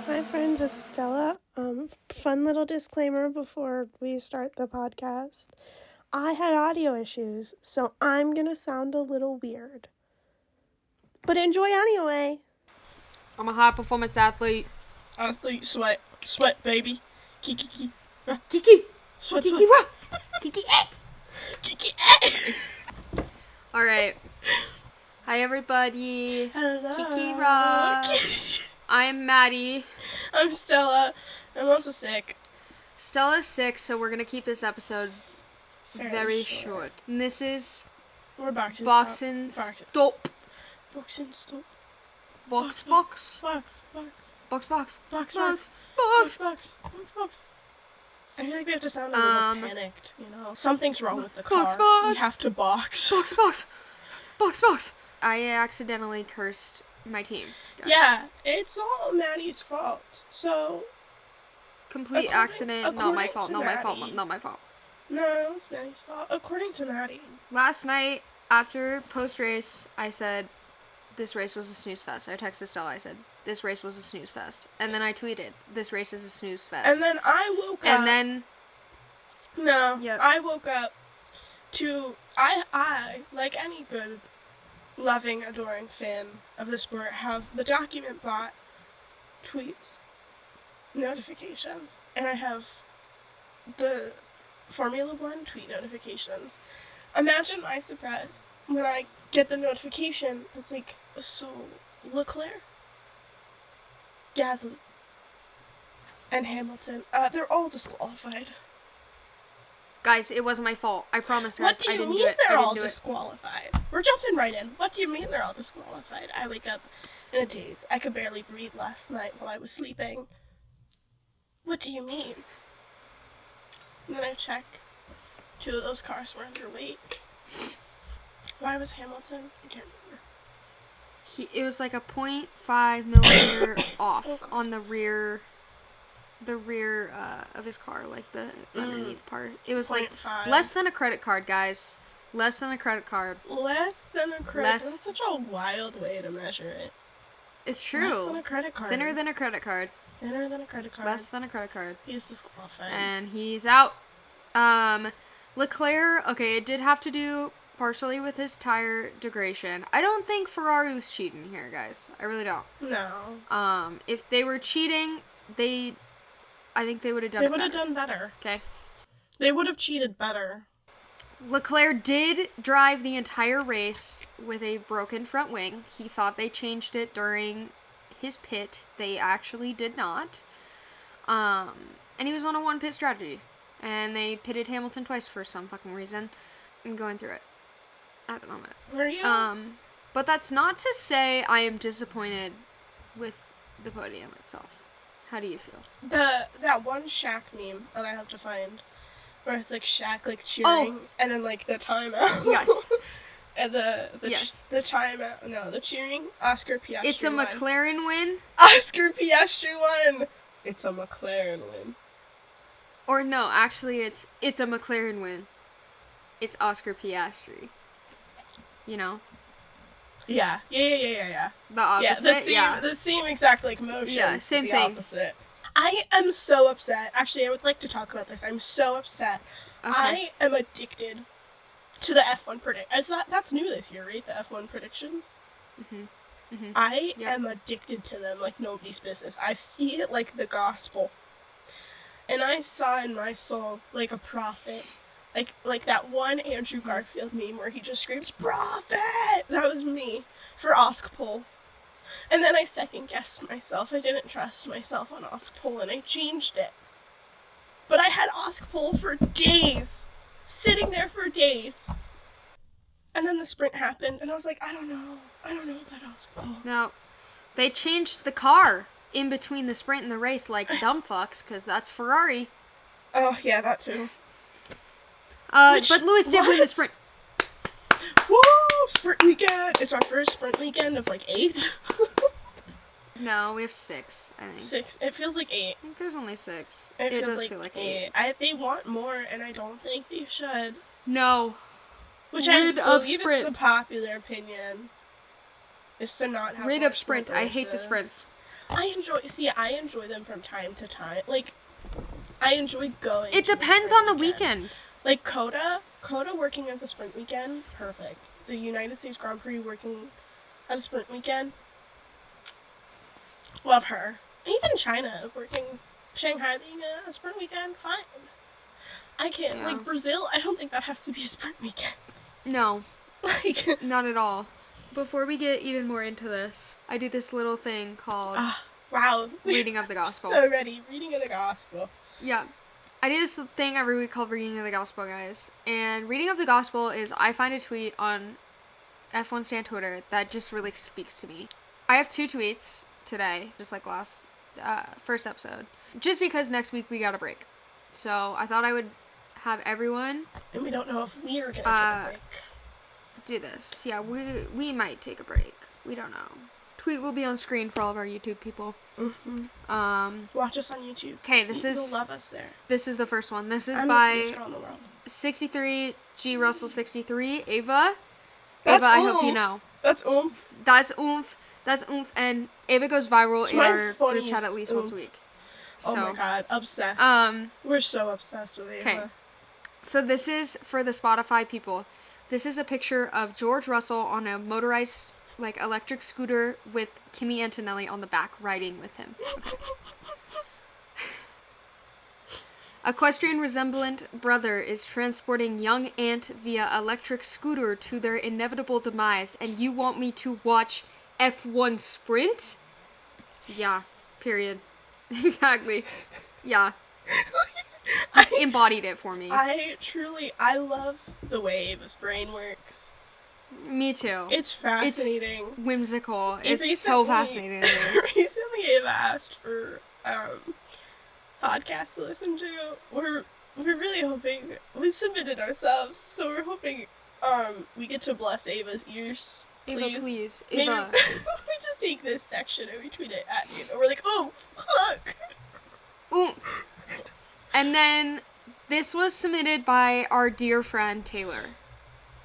Hi friends, it's Stella. Fun little disclaimer before we start the podcast. I had audio issues, so I'm gonna sound a little weird. But enjoy anyway. I'm a high performance athlete. Athlete sweat. Sweat, baby. Kiki. Kiki. Sweat, Kiki, sweat. what? Kiki, Kiki. Alright. Hi, everybody. Hello. Kiki rock. I'm Mattie. I'm Stella. I'm also sick. Stella's sick, so we're gonna keep this episode very short. And this is We're Boxenstopp. Boxenstopp. Boxenstopp. Box. Box. I feel like we have to sound a little panicked, you know? Something's wrong with the car. Box. We have to box. Box. I accidentally cursed my team, guys. Yeah, it's all Maddie's fault. So, Complete accident. Not my fault. according to Not my fault. no, it's Maddie's fault. According to Maddie. Last night, after post-race, I said, this race was a snooze fest. I texted Stella, I said, this race was a snooze fest. And then I tweeted, this race is a snooze fest. And then I woke up. And then... No, Yep. I woke up to... I, like any good, loving, adoring fan of the sport, have the document bot tweets, notifications, and I have the Formula One tweet notifications. Imagine my surprise when I get the notification that's like, so Leclerc, Gasly, and Hamilton, they're all disqualified. Guys, it wasn't my fault. I promise, guys. What do I you didn't mean do it. they're I all didn't do it. disqualified? We're jumping right in. What do you mean they're all disqualified? I wake up in a daze. I could barely breathe last night while I was sleeping. What do you mean? And then I check. 2 of those cars were underweight. Why was Hamilton? I can't remember. It was like a 0.5 millimeter off on the rear of his car, like the underneath part. It was like 0.5. less than a credit card, guys. Less than a credit card. Less than a credit. That's such a wild way to measure it. It's true. Less than a credit card. Thinner than a credit card. Thinner than a credit card. Less than a credit card. He's disqualified. And he's out. Leclerc, okay, it did have to do partially with his tire degradation. I don't think Ferrari was cheating here, guys. I really don't. No. If they were cheating, I think they would have done it better. They would have done better. Okay. They would have cheated better. Leclerc did drive the entire race with a broken front wing. He thought they changed it during his pit. They actually did not. And he was on a 1-pit strategy. And they pitted Hamilton twice for some fucking reason. I'm going through it at the moment. Were you? But that's not to say I am disappointed with the podium itself. How do you feel? That one Shaq meme that I have to find, where it's like Shaq like cheering, and then like the timeout. Yes. And the timeout. No, the cheering. Oscar Piastri. It's a McLaren win. Oscar Piastri won. It's a McLaren win. Or no, actually, it's a McLaren win. It's Oscar Piastri. You know. Yeah. The opposite. The same exact like motion. Yeah, same the thing. Opposite. I am so upset. Actually, I would like to talk about this. I'm so upset. Okay. I am addicted to the F1 that's new this year, right? The F1 predictions. I am addicted to them like nobody's business. I see it like the gospel. And I saw in my soul like a prophet. Like that one Andrew Garfield meme where he just screams, "Prophet!" That was me for Oskpol. And then I second-guessed myself. I didn't trust myself on Oskpol, and I changed it. But I had Oskpol for days. Sitting there for days. And then the sprint happened, and I was like, I don't know about Oskpol. No. They changed the car in between the sprint and the race like dumb fucks, because that's Ferrari. Oh, yeah, that too. But Lewis did win the sprint. Woo! Sprint weekend! It's our first sprint weekend of like 8. No, we have 6, I think. 6. It feels like 8. I think there's only 6. It does feel like 8. They want more, and I don't think they should. No. Which I believe is the popular opinion. Is to not have Rid more of sprint. I hate the sprints. I enjoy them from time to time. Like, I enjoy going. It depends on the weekend. Like Coda working as a sprint weekend, perfect. The United States Grand Prix working as a sprint weekend, love her. Even China working, Shanghai being a sprint weekend, fine. I can't, like Brazil, I don't think that has to be a sprint weekend. No. Like, not at all. Before we get even more into this, I do this little thing called Reading of the Gospel. So ready, Reading of the Gospel. Yeah. I do this thing every week called Reading of the Gospel, guys. And Reading of the Gospel is I find a tweet on F1 Stan Twitter that just really speaks to me. I have 2 tweets today, just like last first episode. Just because next week we got a break. So I thought I would have everyone... And we don't know if we are going to take a break. Do this. Yeah, we might take a break. We don't know. Tweet will be on screen for all of our YouTube people. Mm-hmm. Watch us on YouTube. Okay, you'll love us there. This is the first one. This is by 63 G Russell 63 Ava. That's Ava, oomph. I hope you know. That's oomph. That's oomph. That's oomph. And Ava goes viral it's in our group chat at least once a week. So, oh my god, obsessed. We're so obsessed with Ava. Okay. So this is for the Spotify people. This is a picture of George Russell on a motorized, like, electric scooter with Kimi Antonelli on the back riding with him. Okay. Equestrian resemblant brother is transporting young aunt via electric scooter to their inevitable demise, and you want me to watch F1 sprint? Yeah. Period. Exactly. Yeah. Just embodied it for me. I love the way Ava's brain works. Me too. It's fascinating. It's whimsical. It's so fascinating. Recently, Ava asked for podcasts to listen to. We're really hoping we submitted ourselves, so we're hoping we get to bless Ava's ears. Please. Ava, please. Maybe Ava. we just take this section and we tweet it at you, and we're like, oomph, look. Oomph. And then this was submitted by our dear friend Taylor.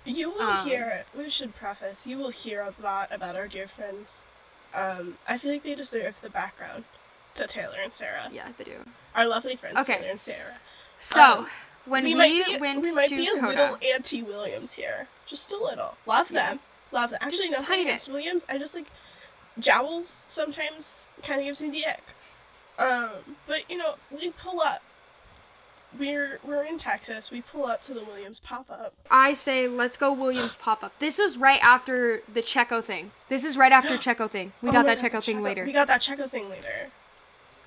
You will hear, we should preface, you will hear a lot about our dear friends. I feel like they deserve the background to Taylor and Sarah. Yeah, they do. Our lovely friends, okay. Taylor and Sarah. So, when we might be a Coda, little anti-Williams here. Just a little. Love them. Love them. Actually, just nothing against Williams. I just, like, Jowls sometimes kind of gives me the ick. But, you know, we pull up. We're in Texas. We pull up to the Williams pop-up. I say, let's go Williams pop-up. This was right after the Checo thing. This is right after Checo thing. We got that Checo thing later. We got that Checo thing later.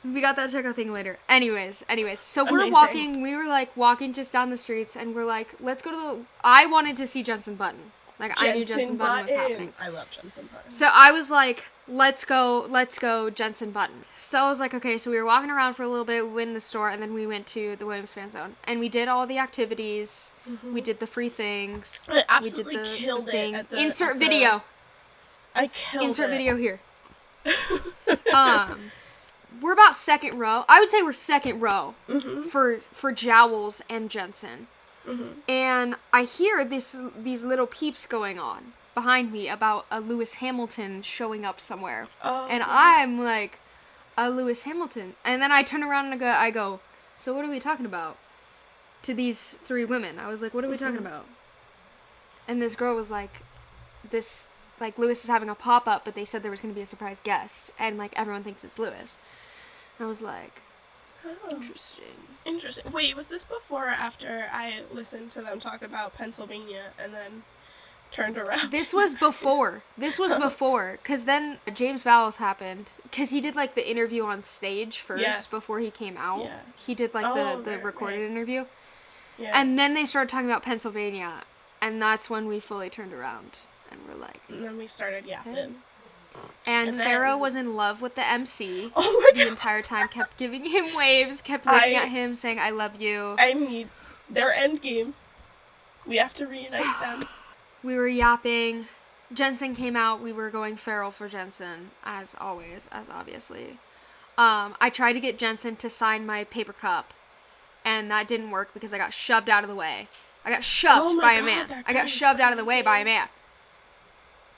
We got that Checo thing later. Anyways. So Amazing. we're walking. We were, like, walking just down the streets, and we're like, let's go to the... I wanted to see Jenson Button. Like, I knew Jenson Button was happening. I love Jenson Button. So I was like, let's go Jenson Button. So I was like, okay, so we were walking around for a little bit, we went in the store, and then we went to the Williams Fan Zone. And we did all the activities. Mm-hmm. We did the free things. I absolutely killed it. At the, Insert video. I killed it. Insert video here. We're about second row. I would say we're second row for Jowls and Jenson. Mm-hmm. And I hear these little peeps going on behind me about a Lewis Hamilton showing up somewhere. Oh, and yes. I'm like, a Lewis Hamilton. And then I turn around and I go, so what are we talking about? To these 3 women. I was like, what are we talking about? And this girl was like, Lewis is having a pop-up, but they said there was going to be a surprise guest. And, like, everyone thinks it's Lewis. And I was like, Interesting. Wait, was this before or after I listened to them talk about Pennsylvania and then turned around? This was before. Because then James Vowles happened. Because he did, like, the interview on stage first before he came out. Yeah. He did, like, the recorded interview. Yeah. And then they started talking about Pennsylvania. And that's when we fully turned around. And we're like... And then we started yapping. And Sarah was in love with the MC the entire time, kept giving him waves, kept looking at him, saying, I love you. I need their end game. We have to reunite them. We were yapping. Jensen came out. We were going feral for Jensen, as always, as obviously. I tried to get Jensen to sign my paper cup, and that didn't work because I got shoved out of the way. I got shoved by a man. I got shoved out of the way by a man.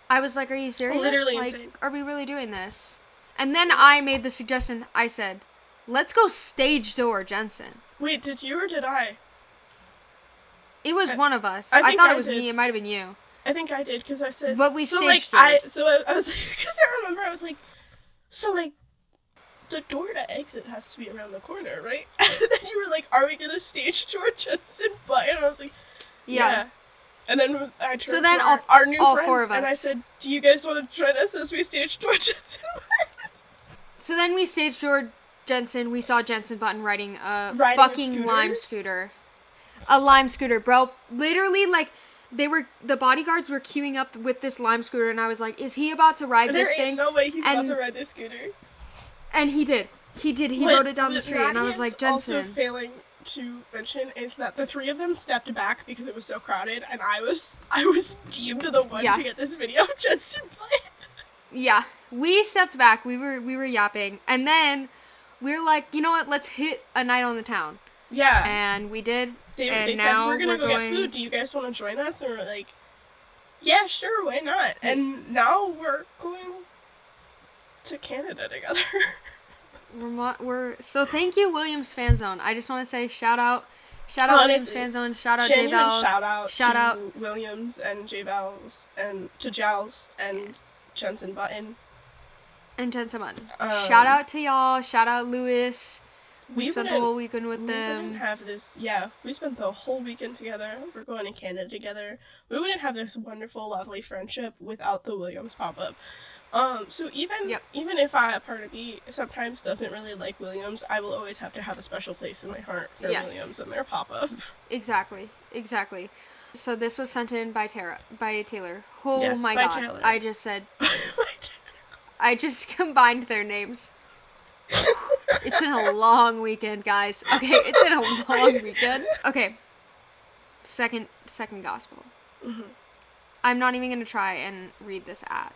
I was like, are you serious? Literally like, insane. Are we really doing this? And then I made the suggestion. I said, let's go stage door Jensen. Wait, did you or did I? It was one of us. I I think thought I it was did. me. It might have been you. I think I did, because I said... But we so, staged like, it. I was like, because I remember, I was like, so, like, the door to exit has to be around the corner, right? And then you were like, are we going to stage door Jensen Button? And I was like, yeah. And then I turned So then to our new all friends, four of and I us. said, do you guys want to join us as we stage door Jensen Button? So then we staged door Jensen. We saw Jensen Button riding a Riding a fucking scooter? lime scooter. A lime scooter, bro. Literally, like, the bodyguards were queuing up with this lime scooter, and I was like, is he about to ride this thing? There ain't no way he's about to ride this scooter. And he did. He rode it down the street, and I was Maddie like, is also Jensen. failing to mention is that the three of them stepped back because it was so crowded, and I was deemed the one to get this video of Jensen Button. Yeah, we stepped back. We were yapping, and then we were like, you know what? Let's hit a night on the town. Yeah. And we did. They and said, now we're gonna go get food. Do you guys want to join us? And we're like, yeah, sure, why not? And now we're going to Canada together. So thank you, Williams Fan Zone. I just want to say shout out Williams Fan Zone, shout out J Bells, shout out Williams and J Bells and to Jowls and Jensen Button. And Jensen Button. Shout out to y'all. Shout out Lewis. We spent the whole weekend with them. We wouldn't have this. Yeah, we spent the whole weekend together. We're going to Canada together. We wouldn't have this wonderful, lovely friendship without the Williams pop-up. So even if a part of me sometimes doesn't really like Williams, I will always have to have a special place in my heart for Williams and their pop-up. Exactly. So this was sent in by Taylor. Oh yes, my god. Taylor. I just said I just combined their names. It's been a long weekend, guys. Okay, it's been a long weekend. Okay. Second gospel. Mm-hmm. I'm not even going to try and read this ad.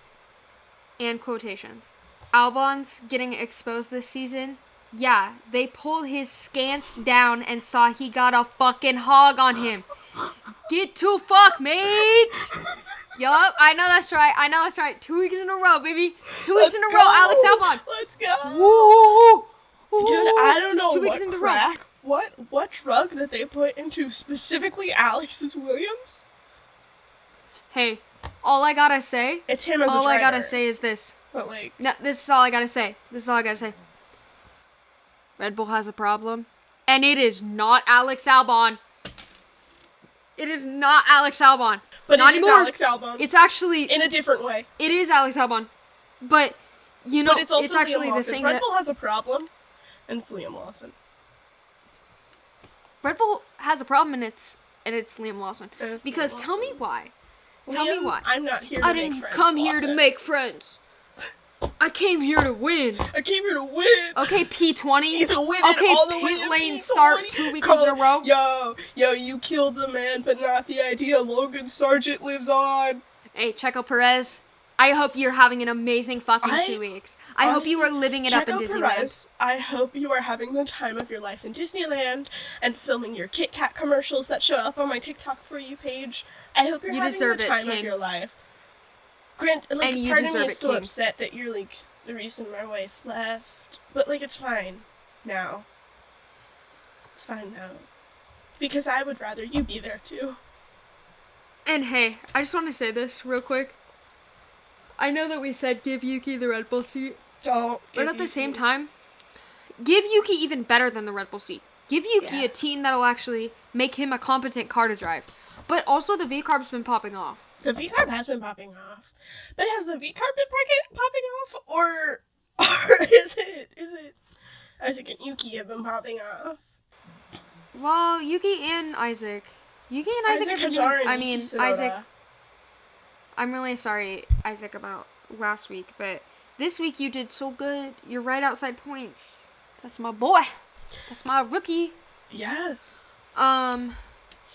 And quotations. Albon's getting exposed this season. Yeah, they pulled his scants down and saw he got a fucking hog on him. Get to fuck, mate! Yup, I know that's right. 2 weeks in a row, baby. 2 weeks in a row, Alex Albon. Let's go. Woo! Dude, I don't know 2 weeks in a row. What drug that they put into specifically Alex's Williams? Hey, all I gotta say. It's him as a all driver. I gotta say is this. But like. No, this is all I gotta say. Red Bull has a problem, and it is not Alex Albon. It is not Alex Albon. But not it is anymore. Alex Albon. It's actually in a different way. It is Alex Albon, but you know, it's, also it's actually Liam the Lawson. thing Red that Bull has a problem, and it's Liam Lawson. Red Bull has a problem, and it's Liam Lawson. Because Liam tell me Lawson. why. Liam, Tell me why. I'm not here to I make didn't friends, come here to Lawson. make friends. I came here to win. I came here to win. Okay, P20. He's a winning Okay, all the way pit to lane P20. start 2 weekends in a row. Yo, you killed the man, but not the idea. Logan Sargent lives on. Hey, Checo Perez, I hope you're having an amazing fucking 2 weeks. I hope you are living it up in Checo Disneyland. Perez, I hope you are having the time of your life in Disneyland and filming your Kit Kat commercials that show up on my TikTok For You page. I hope you're having the time of your life. Grant, like, and you part of me deserve is it, still King. upset that you're, like, the reason my wife left. But, like, it's fine now. It's fine now. Because I would rather you be there, too. And hey, I just want to say this real quick. I know that we said give Yuki the Red Bull seat. Don't. But at the same time, give Yuki even better than the Red Bull seat. Give Yuki a team that'll actually make him a competent car to drive. But also the V-Carb's been popping off. The V-Carb has been popping off. But has the V-Carb been popping off? Or is it Isaac and Yuki have been popping off? Well, Yuki and Isaac have been Hajar doing, and Yuki Tsunoda. Isaac. I'm really sorry, Isaac, about last week, but this week you did so good. You're right outside points. That's my boy. That's my rookie. Yes.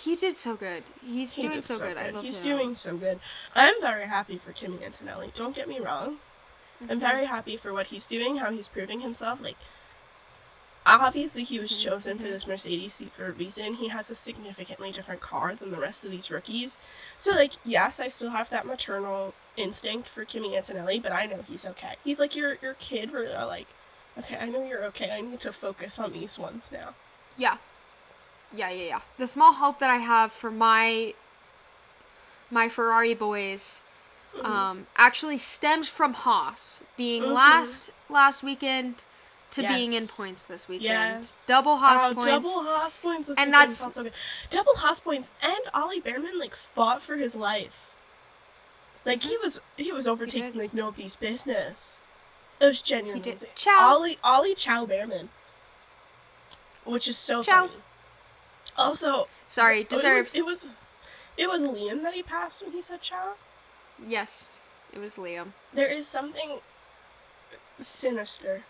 He did so good. He's He doing did so good. I love him. He's doing so good. I'm very happy for Kimi Antonelli. Don't get me wrong. I'm very happy for what he's doing, how he's proving himself. Like, obviously he was chosen for this Mercedes seat for a reason. He has a significantly different car than the rest of these rookies. So, like, yes, I still have that maternal instinct for Kimi Antonelli, but I know he's okay. He's like your kid where they're like, okay, I know you're okay. I need to focus on these ones now. Yeah. Yeah. The small hope that I have for my Ferrari boys actually stems from Haas being last weekend to being in points this weekend. Yes. Double Haas points. Double Haas points this And weekend that's felt so good. Double Haas points, and Ollie Behrman, like, fought for his life. Like, he was overtaking like nobody's business. It was genuinely insane. Ciao. Ollie Chow Behrman. Which is so Ciao. funny. Also, sorry, deserved. It was Liam that he passed when he said ciao. Yes, it was Liam. There is something sinister.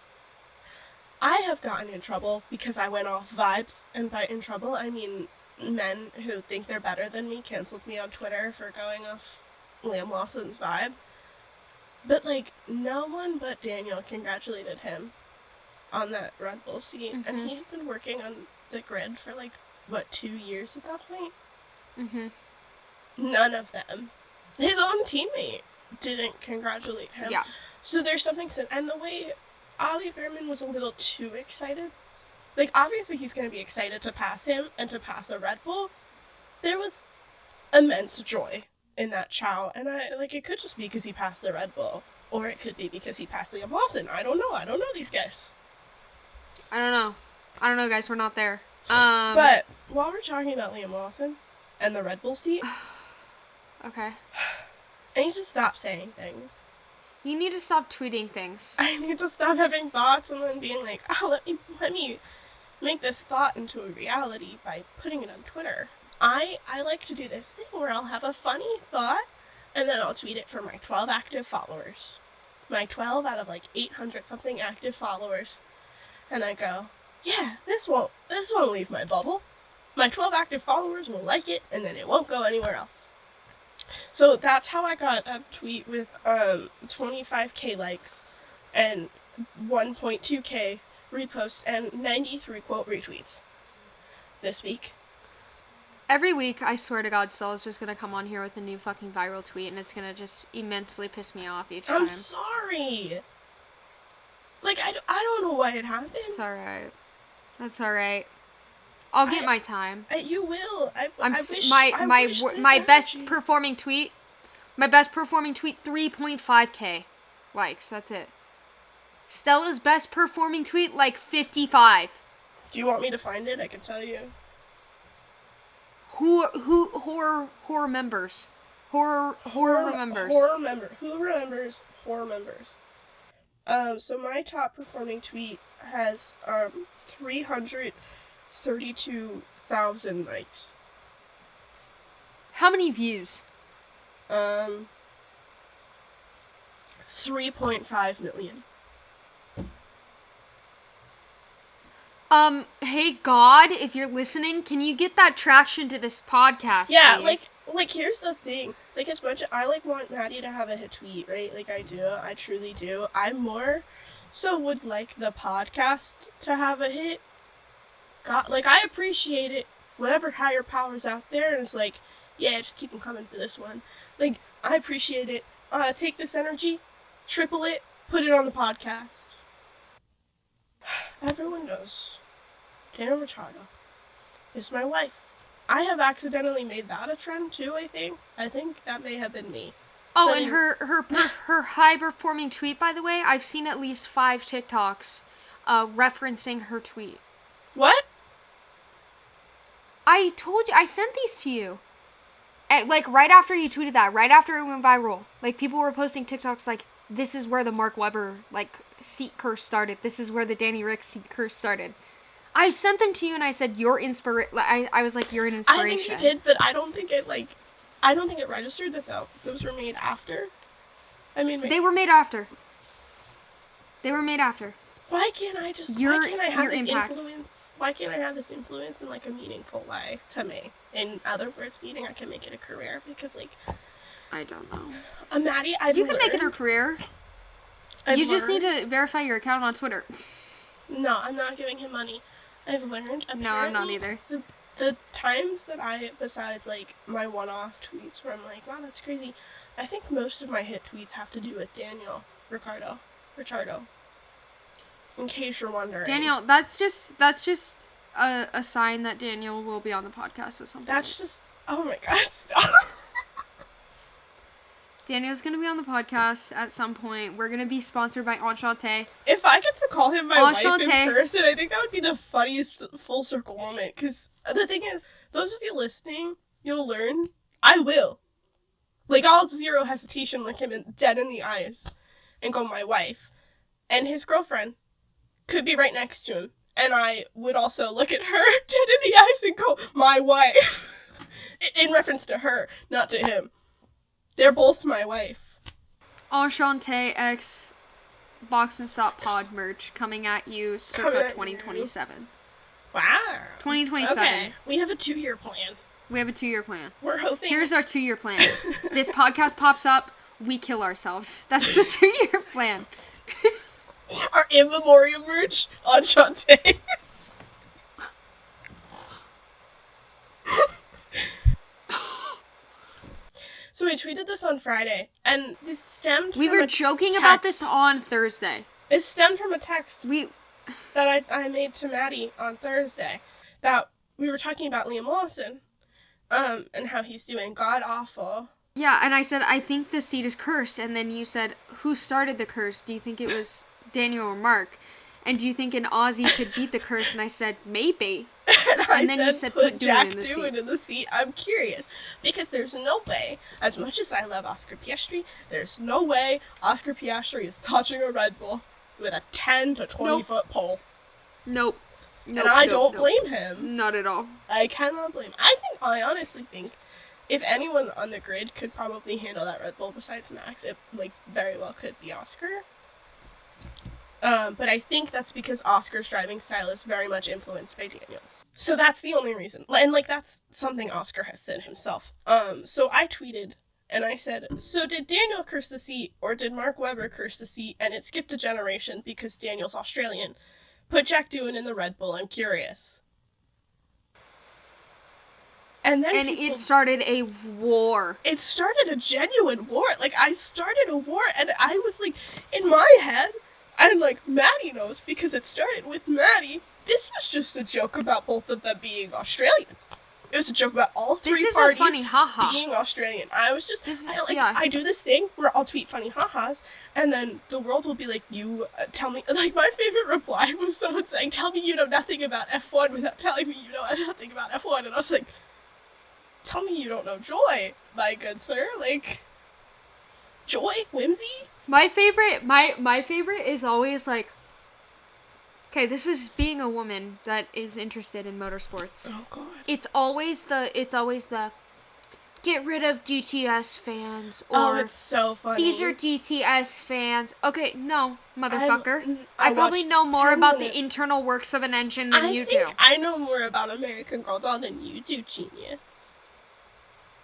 I have gotten in trouble because I went off vibes, and by in trouble I mean men who think they're better than me canceled me on Twitter for going off Liam Lawson's vibe. But, like, no one but Daniel congratulated him on that Red Bull seat, and he had been working on the grid for, like, 2 years at that point? None of them. His own teammate didn't congratulate him. Yeah. So there's something... And the way Ollie Behrman was a little too excited. Like, obviously he's going to be excited to pass him and to pass a Red Bull. There was immense joy in that chow. And it could just be because he passed the Red Bull. Or it could be because he passed Liam Lawson. I don't know. I don't know these guys. I don't know, guys. We're not there. But while we're talking about Liam Lawson and the Red Bull seat... Okay. I need to stop saying things. You need to stop tweeting things. I need to stop having thoughts and then being like, oh, let me make this thought into a reality by putting it on Twitter. I like to do this thing where I'll have a funny thought and then I'll tweet it for my 12 active followers. My 12 out of 800 something active followers. And I go, yeah, this won't leave my bubble. My 12 active followers will like it and then it won't go anywhere else. So that's how I got a tweet with 25k likes and 1.2k reposts and 93 quote retweets this week. Every week, I swear to God, Stella's just gonna come on here with a new fucking viral tweet, and it's gonna just immensely piss me off each time. I'm sorry. I don't know why it happens. It's alright. That's alright. I'll get my time. You will. I wish my best performing tweet. My best performing tweet, 3.5k likes. That's it. Stella's best performing tweet, 55. Do you want me to find it? I can tell you. Who remembers? Horror remembers. Who remembers? Horror members. So my top performing tweet has 332,000 likes. How many views? 3.5 million. Hey God, if you're listening, can you get that traction to this podcast, Yeah, please? like here's the thing. As much as I want Mattie to have a hit tweet, right? I do. I truly do. I more so would like the podcast to have a hit. God, I appreciate it. Whatever higher powers out there is yeah, just keep them coming for this one. I appreciate it. Take this energy, triple it, put it on the podcast. Everyone knows Dana Ricciardo is my wife. I have accidentally made that a trend too, I think. I think that may have been me. Oh, and her high-performing tweet, by the way, I've seen at least 5 TikToks referencing her tweet. What? I told you, I sent these to you. Right after you tweeted that, right after it went viral. People were posting TikToks this is where the Mark Webber, seat curse started. This is where the Danny Rick seat curse started. I sent them to you and I said, you're I was like, you're an inspiration. I think you did, but I don't think it registered that those were made after. I mean... They were made after. Why can't I have this influence? Why can't I have this influence in, like, a meaningful way to me? In other words, meaning I can make it a career. Because, like... I don't know. Mattie, You can make it a career. You just need to verify your account on Twitter. No, I'm not giving him money. I've learned, apparently... No, I'm not either. The times that besides, like, my one-off tweets where I'm like, wow, that's crazy, I think most of my hit tweets have to do with Daniel Ricciardo. In case you're wondering. Daniel, that's just a sign that Daniel will be on the podcast at some point. That's just, oh my god, stop. Daniel's going to be on the podcast at some point. We're going to be sponsored by Enchanté. If I get to call him my wife in person, I think that would be the funniest full circle moment. Because the thing is, those of you listening, you'll learn, I will. Like, I'll zero hesitation look him dead in the eyes and go, my wife. And his girlfriend could be right next to him. And I would also look at her dead in the eyes and go, my wife. In reference to her, not to him. They're both my wife. Enchanté X Boxenstopp pod merch coming at you circa 2027. Wow. 2027. Okay, we have a 2-year plan. We're hoping. Here's our 2-year plan. This podcast pops up, we kill ourselves. That's the 2-year plan. Our in memoriam merch on Shantae. So I tweeted this on Friday, and this stemmed from We were joking about this on Thursday. It stemmed from a text that I made to Mattie on Thursday, that we were talking about Liam Lawson, and how he's doing god-awful. Yeah, and I said, I think the seat is cursed, and then you said, who started the curse? Do you think it was Daniel or Mark? And do you think an Aussie could beat the curse? And I said, maybe. And then you said, put Jack Doohan in the seat. I'm curious. Because there's no way, as much as I love Oscar Piastri, there's no way Oscar Piastri is touching a Red Bull with a 10 to 20 foot pole. Nope. And I don't blame him. Not at all. I cannot blame him. I honestly think if anyone on the grid could probably handle that Red Bull besides Max, it, like, very well could be Oscar. But I think that's because Oscar's driving style is very much influenced by Daniel's. So that's the only reason. And, like, that's something Oscar has said himself. So I tweeted, and I said, so did Daniel curse the seat, or did Mark Webber curse the seat, and it skipped a generation because Daniel's Australian? Put Jack Doohan in the Red Bull, I'm curious. And then it started a war. It started a genuine war. Like, I started a war, and I was, like, in my head... And, like, Mattie knows, because it started with Mattie, this was just a joke about both of them being Australian. It was a joke about all three parties funny ha-ha. being Australian. I was just, I do this thing where I'll tweet funny ha-has, and then the world will be like, you tell me, like, my favorite reply was someone saying, tell me you know nothing about F1 without telling me you know nothing about F1, and I was like, tell me you don't know joy, my good sir, like, joy, whimsy. My favorite is always like, okay, this is being a woman that is interested in motorsports. Oh god. It's always the get rid of DTS fans, or oh, it's so funny. These are DTS fans. Okay, no, motherfucker. I probably know more about the internal works of an engine than you do. I know more about American Girl Doll than you do, genius.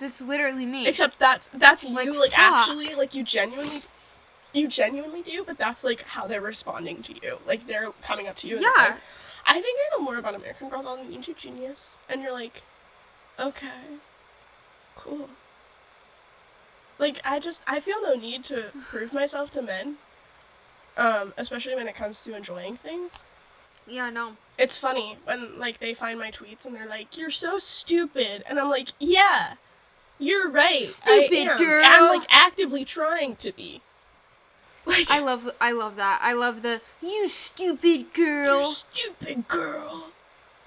That's literally me. Except that's like, you, like, fuck. Actually, like, you genuinely do, but that's, like, how they're responding to you. Like, they're coming up to you and they're like, I think I know more about American Girl Doll than you do, genius. And you're like, okay, cool. Like, I feel no need to prove myself to men, especially when it comes to enjoying things. Yeah, no. It's funny when, like, they find my tweets and they're like, you're so stupid. And I'm like, yeah, you're right. Stupid girl. I'm, like, actively trying to be. Like, I love that. I love the, you stupid girl. You stupid girl.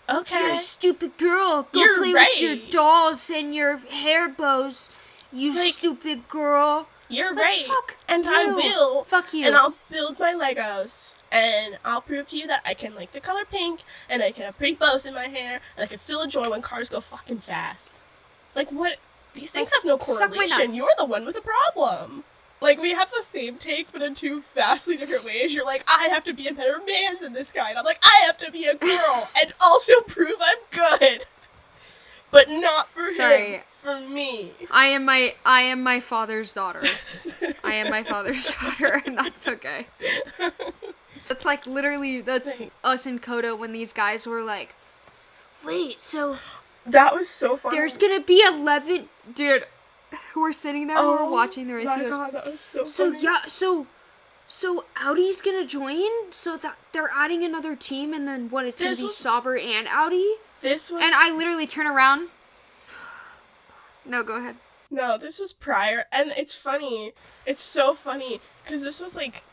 Okay. You're a stupid girl. Go You're play right. with your dolls and your hair bows, you like, stupid girl. You're like, right. Fuck and you. I will. Fuck you. And I'll build my Legos. And I'll prove to you that I can like the color pink, and I can have pretty bows in my hair, and I can still enjoy when cars go fucking fast. Like, what? These things have no correlation. You're the one with a problem. Like, we have the same take, but in two vastly different ways. You're like, I have to be a better man than this guy. And I'm like, I have to be a girl and also prove I'm good. But not for him, for me. I am my father's daughter. I am my father's daughter, and that's okay. That's like literally, that's us in Coda when these guys were like, wait, so... That was so funny. There's gonna be 11... Dude, who were sitting there, who were watching the race. My God, that was so funny. Yeah, so Audi's gonna join? So that they're adding another team, and then what, it's gonna be Sauber and Audi? This was... And I literally turn around. No, go ahead. No, this was prior, and it's funny. It's so funny, because this was, like,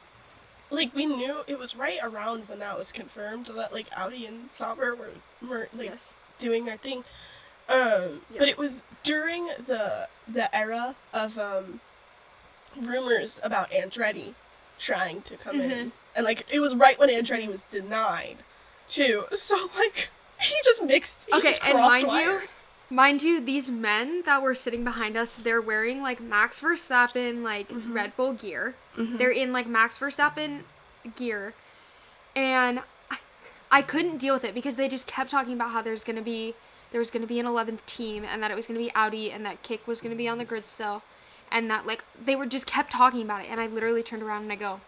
we knew it was right around when that was confirmed, that, like, Audi and Sauber were doing their thing. But it was during the era of, rumors about Andretti trying to come in. And, like, it was right when Andretti was denied, too. So, like... He just mixed. Okay, and mind you, these men that were sitting behind us, they're wearing like Max Verstappen, like Red Bull gear. They're in like Max Verstappen gear, and I couldn't deal with it because they just kept talking about how there was gonna be an 11th team, and that it was gonna be Audi, and that Kick was gonna be on the grid still, and that like they were just kept talking about it, and I literally turned around and I go,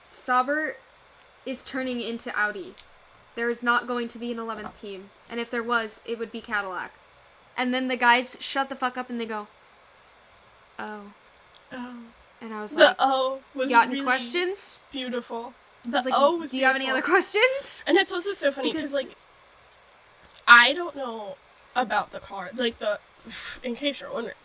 Sauber is turning into Audi. There's not going to be an 11th team. And if there was, it would be Cadillac. And then the guys shut the fuck up and they go, oh. And I was like, the O was got really any questions? Beautiful. The like, O was do you have any other questions? And it's also so funny because, like, I don't know about the car. Like, in case you're wondering,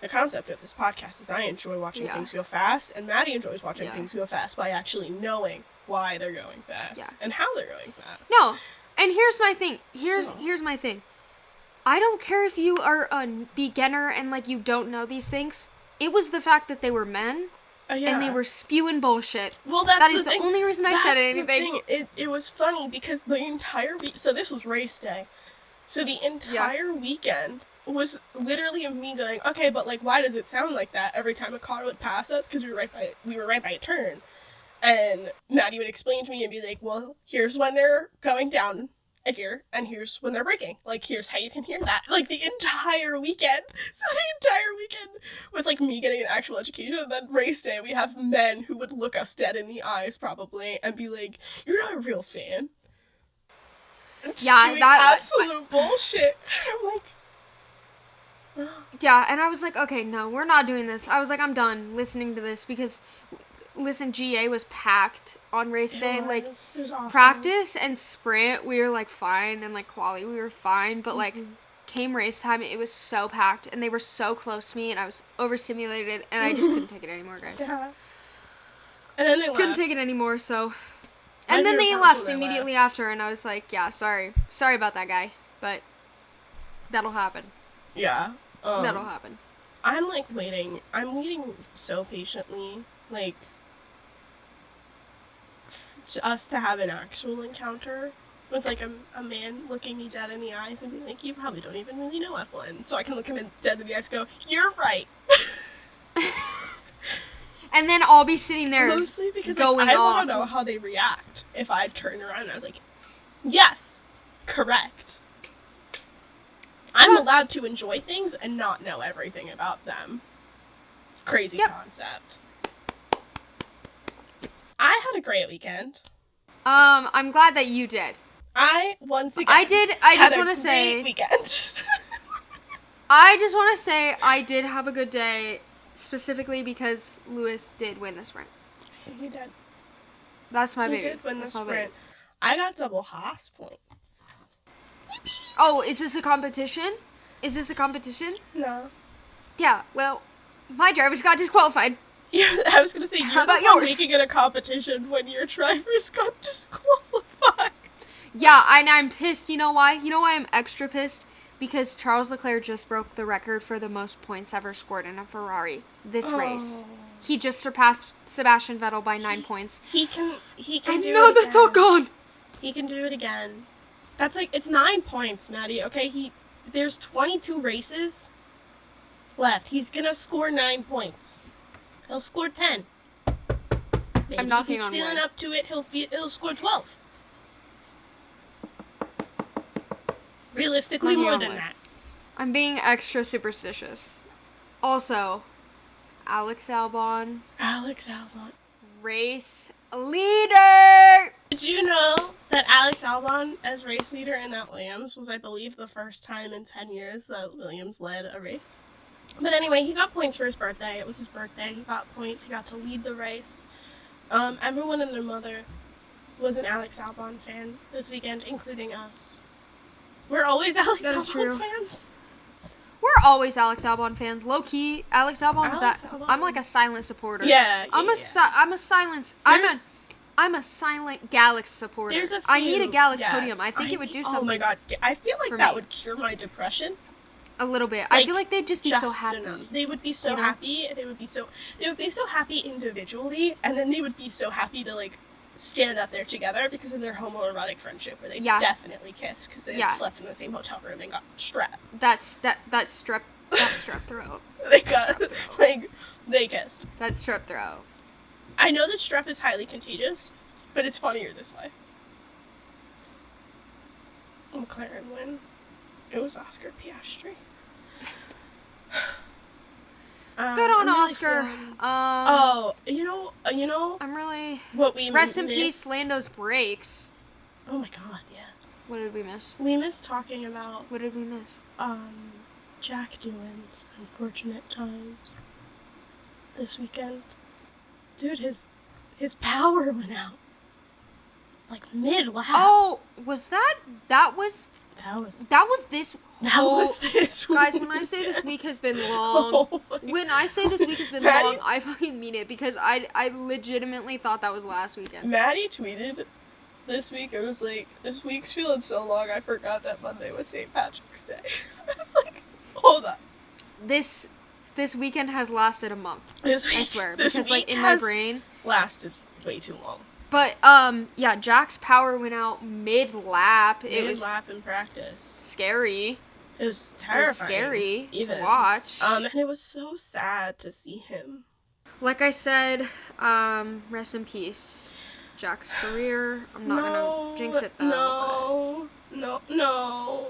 the concept of this podcast is I enjoy watching things go fast, and Mattie enjoys watching things go fast by actually knowing why they're going fast and how they're going fast. No, and here's my thing. Here's my thing. I don't care if you are a beginner and like you don't know these things. It was the fact that they were men and they were spewing bullshit. Well, that is the only reason I said anything. It was funny because the entire week. So this was race day. So the entire weekend was literally me going, okay, but like, why does it sound like that every time a car would pass us? Because we were right by a turn. And Mattie would explain to me and be like, well, here's when they're going down a gear, and here's when they're braking. Like, here's how you can hear that. Like, the entire weekend. So the entire weekend was, like, me getting an actual education, and then race day, we have men who would look us dead in the eyes, probably, and be like, you're not a real fan. Yeah, that... absolute bullshit. I'm like... Yeah, and I was like, okay, no, we're not doing this. I was like, I'm done listening to this because, listen, GA was packed on race day. Like, it was awful. Practice and sprint, we were, like, fine, and, like, quali, we were fine, but, like, came race time, it was so packed, and they were so close to me, and I was overstimulated, and I just couldn't take it anymore, guys. Yeah. And then they left. Couldn't take it anymore, so... And then they left immediately after, and I was like, yeah, sorry about that guy, but that'll happen. Yeah. That'll happen. I'm, like, waiting. I'm waiting so patiently, like, us to have an actual encounter with, like, a man looking me dead in the eyes and be like, you probably don't even really know F1. So I can look him dead in the eyes and go, you're right. And then I'll be sitting there mostly because going I off. want to know how they react if I turn around and I was like, yes, correct. I'm allowed to enjoy things and not know everything about them. Crazy concept. I had a great weekend. I'm glad that you did. I just want to say weekend. I just want to say I did have a good day, specifically because Lewis did win the sprint. He did. That's my baby. He did win the sprint. I got double Haas points. Oh, is this a competition? No. Yeah, well, my drivers got disqualified. Yeah, I was going to say, you're about the one yours? making it a competition when your drivers got disqualified. Yeah, and I'm pissed. You know why? You know why I'm extra pissed? Because Charles Leclerc just broke the record for the most points ever scored in a Ferrari this race. He just surpassed Sebastian Vettel by 9 points. He can do it again. No, that's all gone. He can do it again. That's like, it's 9 points, Mattie, okay? There's 22 races. left. He's gonna score 9 points. He'll score 10. Maybe I'm knocking if on he's feeling wood. up to it, he'll score 12. Realistically, Knocking more on than wood. that. I'm being extra superstitious. Also, Alex Albon, race leader! Did you know that Alex Albon, as race leader in that Williams, was, I believe, the first time in 10 years that Williams led a race? But anyway, he got points for his birthday. It was his birthday. He got points. He got to lead the race. Everyone and their mother was an Alex Albon fan this weekend, including us. We're always Alex That is Albon true. fans. We're always Alex Albon fans. Low key, Alex Albon's Alex that. Albon. I'm like a silent supporter. Yeah. I'm a silent. I'm a silent Galax supporter. There's a few, I need a Galax yes. podium. I think it would do something. Oh my god. I feel like for that me. would cure my depression. A little bit. I feel like they'd just be so Just happy. enough. They would be so You know? happy. They would be so happy individually, and then they would be so happy to like stand up there together because of their homoerotic friendship, where they definitely kissed because they had slept in the same hotel room and got strep. That's strep throat. They got they kissed. That's strep throat. I know that strep is highly contagious, but it's funnier this way. McLaren win. It was Oscar Piastri. Good on I'm really Oscar. you know I'm really. what we Rest in missed? peace, Lando's brakes. Oh my god, yeah. What did we miss? We missed talking about What did we miss? Jack Doohan's unfortunate times this weekend. Dude, his power went out. Like mid-lap. Oh, was that? That was this. this Guys, week. when I say this week has been long, Maddie- I fucking mean it because I legitimately thought that was last weekend. Maddie tweeted this week, it was like, this week's feeling so long, I forgot that Monday was St. Patrick's Day. I was like, hold on. This weekend has lasted a month. I swear, because like in my brain lasted way too long. But yeah, Jack's power went out mid-lap. It was Mid-lap in practice. scary. It was It terrifying. was scary even. to watch. And it was so sad to see him. Like I said, rest in peace, Jack's career. I'm not gonna jinx it though. No.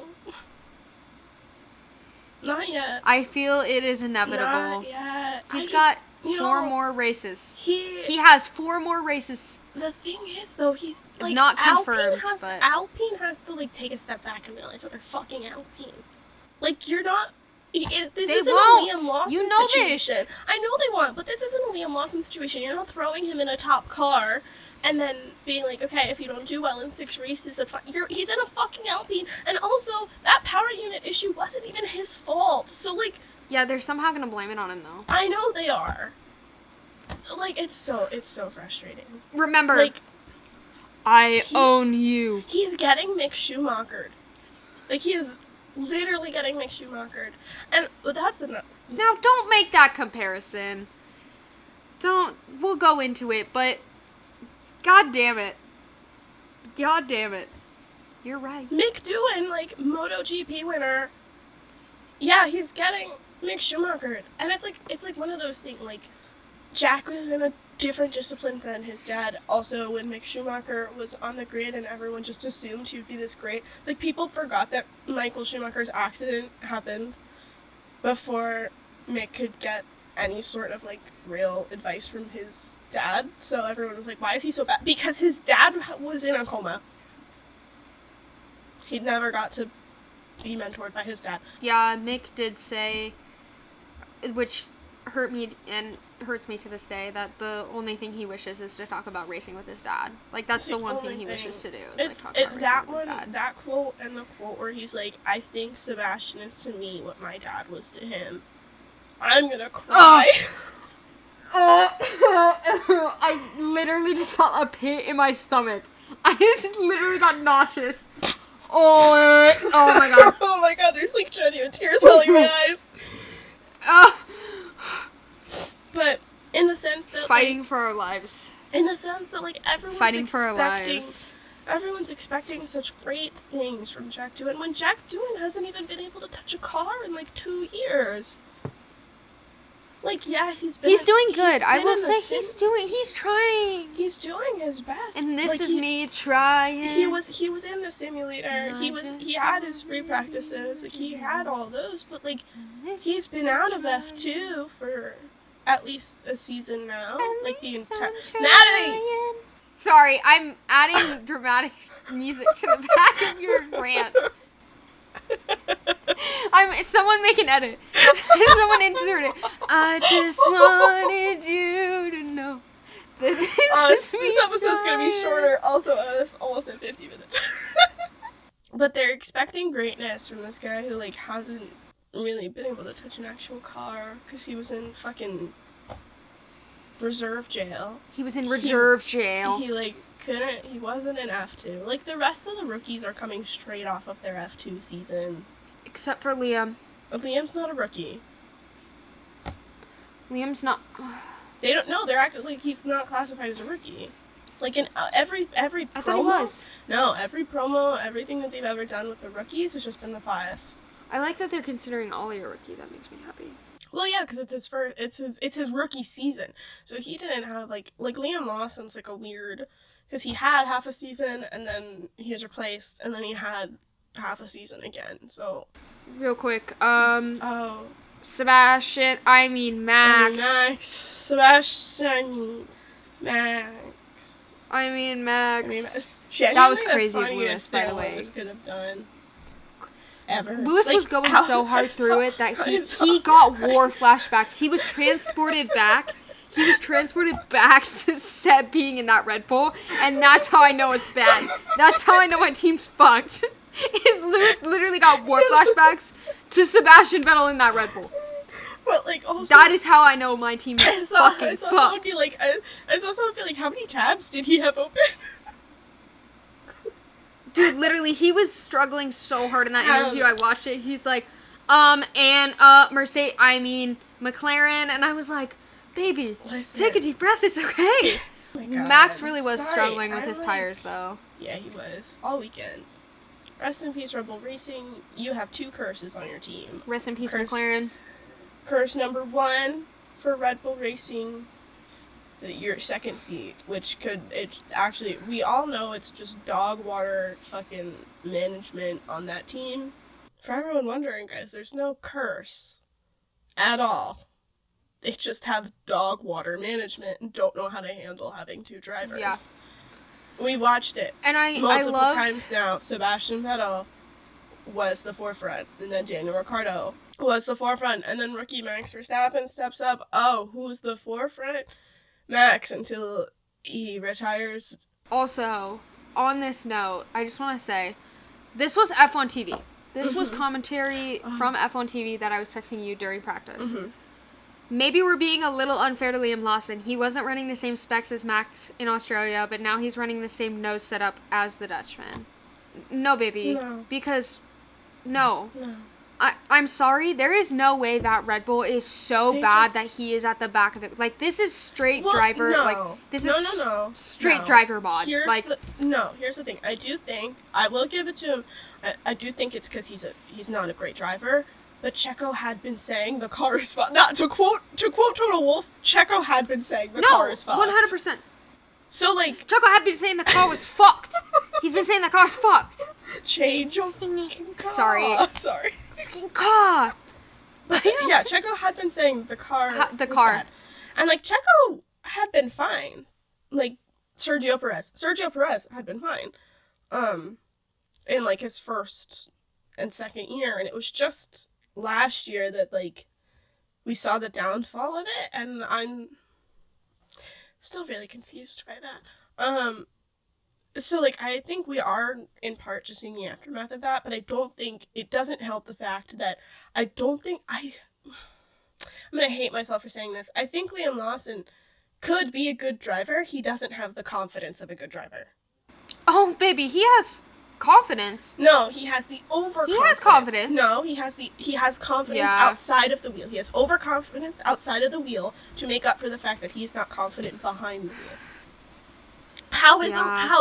Not yet. I feel it is inevitable. Not yet. He's got 4 more races. He has 4 more races. The thing is, though, he's like Not confirmed, but Alpine has to like take a step back and realize that they're fucking Alpine. Like you're not. This They isn't won't. a Liam Lawson You know situation. this. I know they won't, but this isn't a Liam Lawson situation. You're not throwing him in a top car and then being like, okay, if you don't do well in 6 races, that's fine. He's in a fucking Alpine, and also that power unit issue wasn't even his fault. So like, yeah, they're somehow gonna blame it on him though. I know they are. Like it's so frustrating. Remember, Like I own you. he's getting Mick Schumachered. Like he is literally getting Mick Schumachered, and that's enough. Now, don't make that comparison. We'll go into it, but God damn it. You're right. Mick Doohan, like MotoGP winner. Yeah, he's getting Mick Schumachered, and it's like one of those things. Like Jack was in a different discipline than his dad. Also, when Mick Schumacher was on the grid and everyone just assumed he would be this great, like people forgot that Michael Schumacher's accident happened before Mick could get any sort of like real advice from his dad. So everyone was like, why is he so bad? Because his dad was in a coma. He never got to be mentored by his dad. Yeah, Mick did say, which hurt me and hurts me to this day, that the only thing he wishes is to talk about racing with his dad. Like, that's the one thing he wishes to do, is like, talk about racing with his dad. That quote and the quote where he's like, I think Sebastian is to me what my dad was to him. I'm gonna cry. I literally just got a pit in my stomach. I just literally got nauseous. Oh my god. Oh my god, there's like genuine tears welling in my eyes. But in the sense that Fighting for our lives. in the sense that like everyone's expecting such great things from Jack Doohan when Jack Doohan hasn't even been able to touch a car in like 2 years. Like, yeah, he's doing good. I will say he's trying. He's doing his best. And this is me trying. He was in the simulator. He had his free practices. Like, he had all those, but like he's been out of F2 for at least a season now. Like the entire Natalie. Sorry, I'm adding dramatic music to the back of your rant. Someone make an edit. Someone insert it. I just wanted you to know that this episode's gonna be shorter. Also, it's almost at 50 minutes. But they're expecting greatness from this guy who like hasn't really been able to touch an actual car because he was in fucking reserve jail. He was in reserve jail. He like couldn't. He wasn't in F2. Like the rest of the rookies are coming straight off of their F2 seasons. Except for Liam. Liam's not a rookie. Liam's not. They don't know. They're acting like he's not classified as a rookie. Like in every promo. I thought he was. No, every promo, everything that they've ever done with the rookies has just been the 5. I like that they're considering Ollie a rookie. That makes me happy. Well, yeah, because it's his rookie season. So he didn't have like Liam Lawson's like a weird, because he had half a season and then he was replaced and then he had half a season again. So real quick, Max. Sebastian, I mean Max. Sebastian, Max. I mean Max. That was crazy, Lewis, by the way. Lewis could have done ever. Lewis was going so hard through it that he got war flashbacks. He was transported back. He was transported back to Seb being in that Red Bull, and that's how I know it's bad. That's how I know my team's fucked. Is Lewis literally got war flashbacks to Sebastian Vettel in that Red Bull. But like also, that is how I know my team is fucking I saw fucked. Someone be like, I saw someone be like, how many tabs did he have open? Dude, literally, he was struggling so hard in that interview. I watched it. He's like, Mercedes, I mean, McLaren. And I was like, baby, take a deep breath. It's okay. Oh my God, Max really was struggling with his tires, though. Yeah, he was. All weekend. Rest in peace, Red Bull Racing. You have 2 curses on your team. Rest in peace, McLaren. Curse number 1 for Red Bull Racing. Your second seat, which we all know it's just dog water fucking management on that team. For everyone wondering, guys, there's no curse at all. They just have dog water management and don't know how to handle having 2 drivers. Yeah. We watched it. And multiple times now. Sebastian Vettel was the forefront, and then Daniel Ricciardo was the forefront, and then rookie Max Verstappen steps up. Oh, who's the forefront? Max, until he retires. Also, on this note, I just want to say, this was F1 TV. This was commentary from F1 TV that I was texting you during practice. Maybe we're being a little unfair to Liam Lawson. He wasn't running the same specs as Max in Australia, but now he's running the same nose setup as the Dutchman. No, baby. No. Because, no. I'm sorry, there is no way that Red Bull is so bad that he is at the back of it. Like, this is straight driver. No. Like, this is straight driver mod. Here's the thing. I do think, I will give it to him, I do think it's because he's not a great driver, but Checo had been saying the car is fucked. Not to quote Total Wolf, Checo had been saying the car is fucked. 100%. So, like... Checo had been saying the car was fucked. He's been saying the car's fucked. Change your fucking car. Sorry. Car. But yeah, Checo had been saying the car was bad. And like Checo had been fine. Like Sergio Perez had been fine. In like his first and second year, and it was just last year that like we saw the downfall of it, and I'm still really confused by that. So, like, I think we are, in part, just seeing the aftermath of that, but I don't think, it doesn't help the fact that I'm gonna hate myself for saying this. I think Liam Lawson could be a good driver. He doesn't have the confidence of a good driver. Oh, baby, he has confidence. No, he has the overconfidence. He has confidence. No, he has confidence outside of the wheel. He has overconfidence outside of the wheel to make up for the fact that he's not confident behind the wheel. How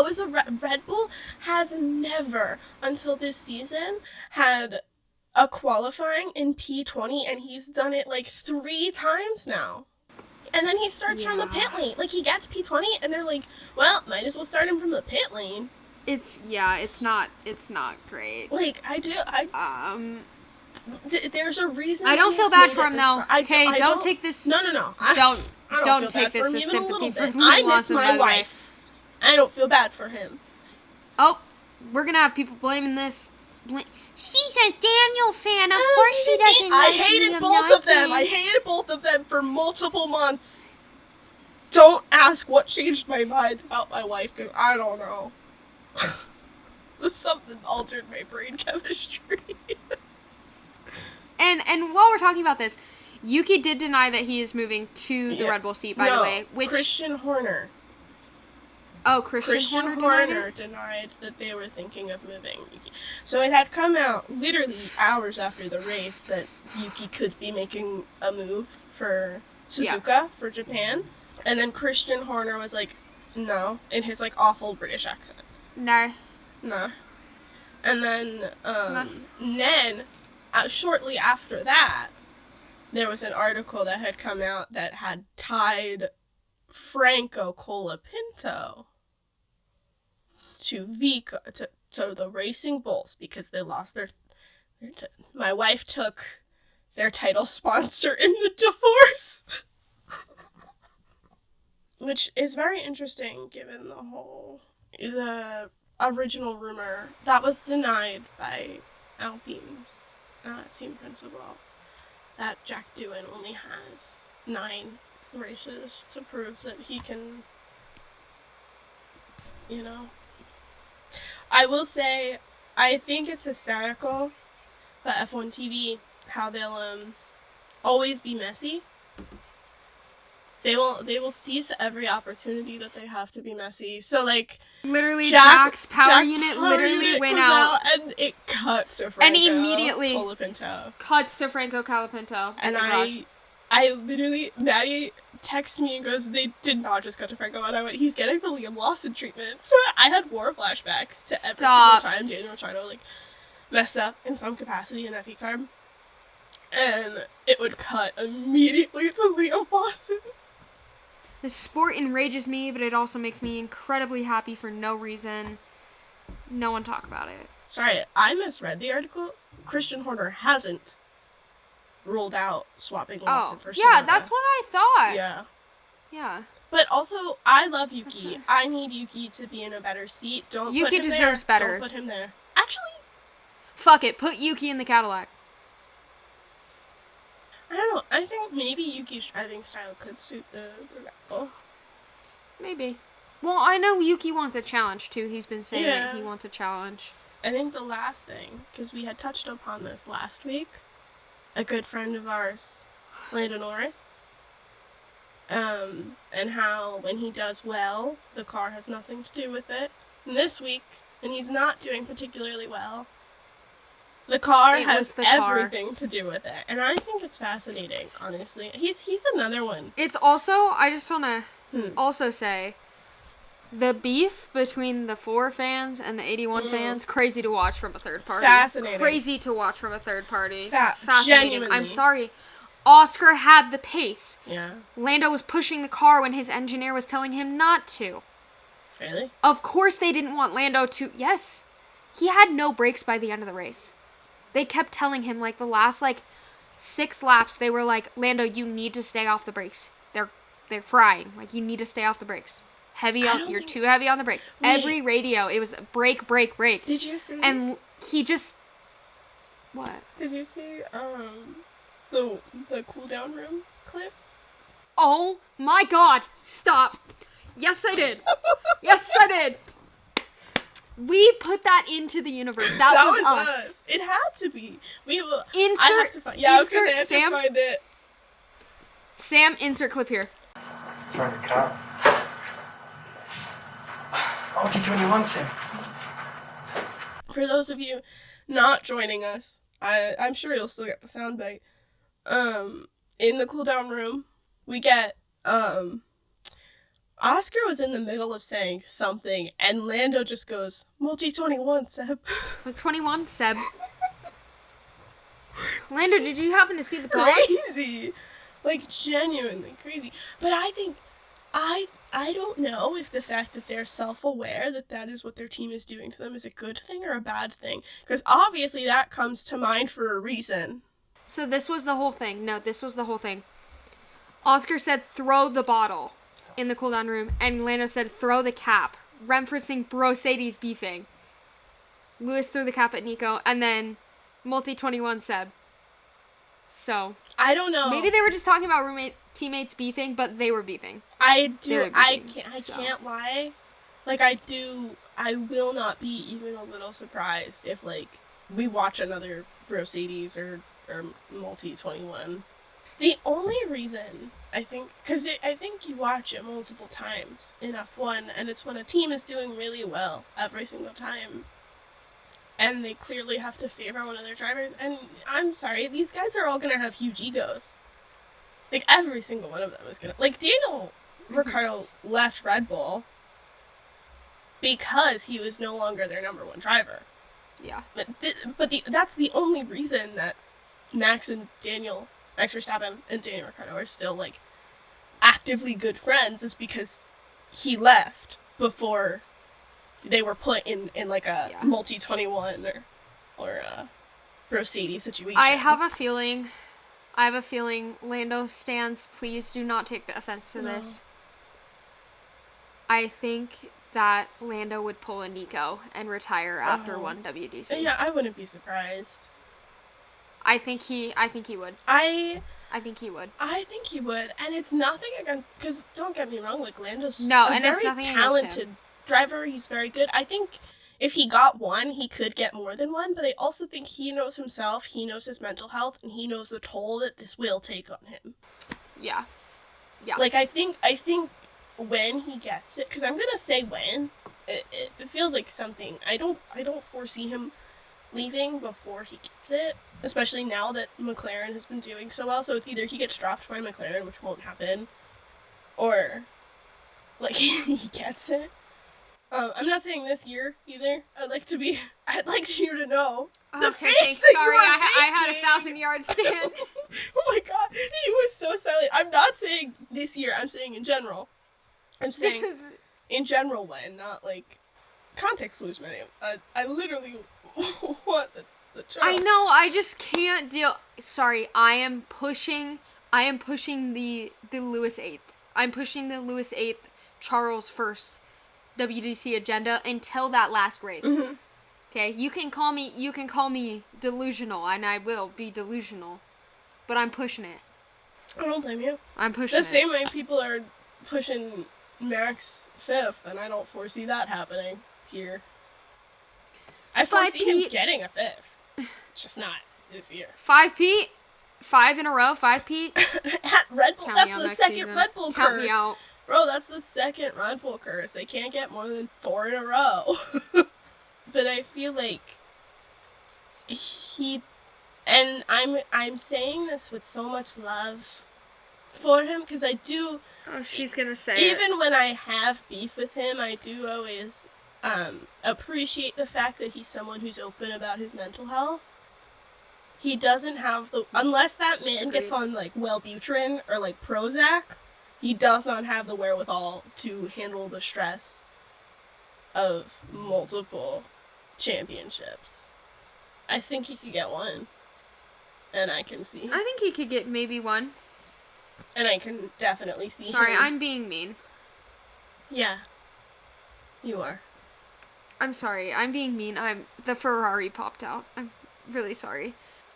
is a Red Bull has never until this season had a qualifying in P20, and he's done it like 3 times now. And then he starts from the pit lane. Like, he gets P20, and they're like, well, might as well start him from the pit lane. It's not great. Like, there's a reason. I don't feel bad for him, though. Okay, don't take this. No. Don't take this as sympathy for I Liam miss Lawson, my wife. I don't feel bad for him. Oh, we're gonna have people blaming this. She's a Daniel fan. Of course she doesn't. I hated both of them. I hated both of them for multiple months. Don't ask what changed my mind about my wife, because I don't know. Something altered my brain chemistry. And while we're talking about this, Yuki did deny that he is moving to the Red Bull seat, by the way. Which Christian Horner. Oh, Christian Horner denied that they were thinking of moving Yuki. So it had come out literally hours after the race that Yuki could be making a move for Suzuka for Japan. And then Christian Horner was like, no, in his like awful British accent. No. And then, shortly after that, there was an article that had come out that had tied Franco Colapinto to the Racing Bulls because they lost their my wife took their title sponsor in the divorce. Which is very interesting given the original rumor that was denied by Alpine's team principal that Jack Doohan only has 9 races to prove that he can, I will say, I think it's hysterical, but F1 TV, how they'll always be messy. They will seize every opportunity that they have to be messy. So, like, literally, Jack's power unit went out, and it cuts to Franco. And immediately Colapinto. Cuts to Franco Colapinto. And I literally, Mattie texted me and goes, they did not just cut to Franco. And I went, he's getting the Liam Lawson treatment. So I had war flashbacks to every single time Daniel Ricciardo, like, messed up in some capacity in that T-Carb. And it would cut immediately to Liam Lawson. The sport enrages me, but it also makes me incredibly happy for no reason. No one talk about it. Sorry, I misread the article. Christian Horner hasn't ruled out swapping Lawson for Tsunoda. Yeah, that's what I thought. Yeah. But also, I love Yuki. I need Yuki to be in a better seat. Yuki deserves better. Don't put him there. Actually, fuck it. Put Yuki in the Cadillac. I don't know. I think maybe Yuki's driving style could suit the Red Bull. Maybe. Well, I know Yuki wants a challenge, too. He's been saying that he wants a challenge. I think the last thing, because we had touched upon this last week, a good friend of ours, Lando Norris, and how when he does well, the car has nothing to do with it. And this week, when he's not doing particularly well, the car has everything to do with it. And I think it's fascinating, honestly. He's another one. It's also, I just want to also say, the beef between the 4 fans and the 81 fans, crazy to watch from a third party. Fascinating. Crazy to watch from a third party. Fascinating. Genuinely. I'm sorry. Oscar had the pace. Yeah. Lando was pushing the car when his engineer was telling him not to. Really? Of course they didn't want Lando to... Yes. He had no brakes by the end of the race. They kept telling him, like, the last, 6 laps, they were like, Lando, you need to stay off the brakes. They're frying. Like, you need to stay off the brakes. You're too heavy on the brakes. Wait. Every radio, it was brake, brake, brake. Did you see? And he just... What? Did you see, the cool-down room clip? Oh, my God. Stop. Yes, I did. Yes, I did. We put that into the universe. That was us. It had to be. We will. Insert. I have to find. Yeah, insert, I have to find it. Sam, insert clip here. Throwing the car. Oh, T21, Sam. For those of you not joining us, I'm sure you'll still get the soundbite. In the cool down room, we get Oscar was in the middle of saying something, and Lando just goes, Multi 21, Seb. 21, Seb. Lando, did you happen to see the pod? Crazy. Like, genuinely crazy. But I think, I don't know if the fact that they're self-aware that that is what their team is doing to them is a good thing or a bad thing. Because obviously that comes to mind for a reason. So this was the whole thing. No, this was the whole thing. Oscar said, throw the bottle in the cool-down room, and Lando said, throw the cap, referencing Brosadi's beefing. Lewis threw the cap at Nico, and then Multi-21 said. So. I don't know. Maybe they were just talking about teammates beefing, but they were beefing. I can't lie. Like, I will not be even a little surprised if, like, we watch another Brosades or Multi-21. The only reason, I think, because I think you watch it multiple times in F1, and it's when a team is doing really well every single time, and they clearly have to favor one of their drivers, and I'm sorry, these guys are all going to have huge egos. Like, every single one of them is going to... Like, Daniel Ricciardo left Red Bull because he was no longer their number one driver. Yeah. That's the only reason that Max Verstappen and Daniel Ricciardo are still, like, actively good friends, is because he left before they were put in like a Multi-21 or a Brosady situation. I have a feeling Lando stands, please do not take the offense to this. I think that Lando would pull a Nico and retire after one WDC. Yeah, I wouldn't be surprised. I think he would. I think he would. I think he would, and it's nothing against, because don't get me wrong, like, Lando's it's very nothing talented driver. He's very good. I think if he got one, he could get more than one, but I also think he knows himself, he knows his mental health, and he knows the toll that this will take on him. Yeah. Yeah. Like, I think when he gets it, because I'm gonna say when, it feels like something, I don't foresee him leaving before he gets it, especially now that McLaren has been doing so well. So it's either he gets dropped by McLaren, which won't happen, or, like, he gets it. I'm not saying this year either. I'd like you to know. Okay, thanks. Sorry, I had a 1,000-yard stand. Oh my god, he was so silent. I'm not saying this year. I'm saying in general. I'm saying in general when, not like context clues, man. I literally want the child. I know. I just can't deal. Sorry, I am pushing the Lewis 8th. I'm pushing the Lewis 8th, Charles 1st WDC agenda until that last race. Mm-hmm. Okay, you can call me delusional, and I will be delusional, but I'm pushing it. I don't blame you. I'm pushing it. The same way people are pushing Max 5th, and I don't foresee that happening here. I foresee him getting a 5th. Just not this year. 5 Pete? 5 in a row? 5 Pete? At Red Bull, that's the second season. Red Bull Count curse. Me out. Bro, that's the second Red Bull curse. They can't get more than 4 in a row. But I feel like and I'm saying this with so much love for him, because I do. Oh, she's gonna say even when I have beef with him, I do always appreciate the fact that he's someone who's open about his mental health. He doesn't have unless that man gets on like Wellbutrin or like Prozac, he does not have the wherewithal to handle the stress of multiple championships. I think he could get one. And I can see. I think he could get maybe one. And I can definitely see him. Sorry, I'm being mean. Yeah. You are. I'm sorry, I'm being mean. The Ferrari popped out. I'm really sorry.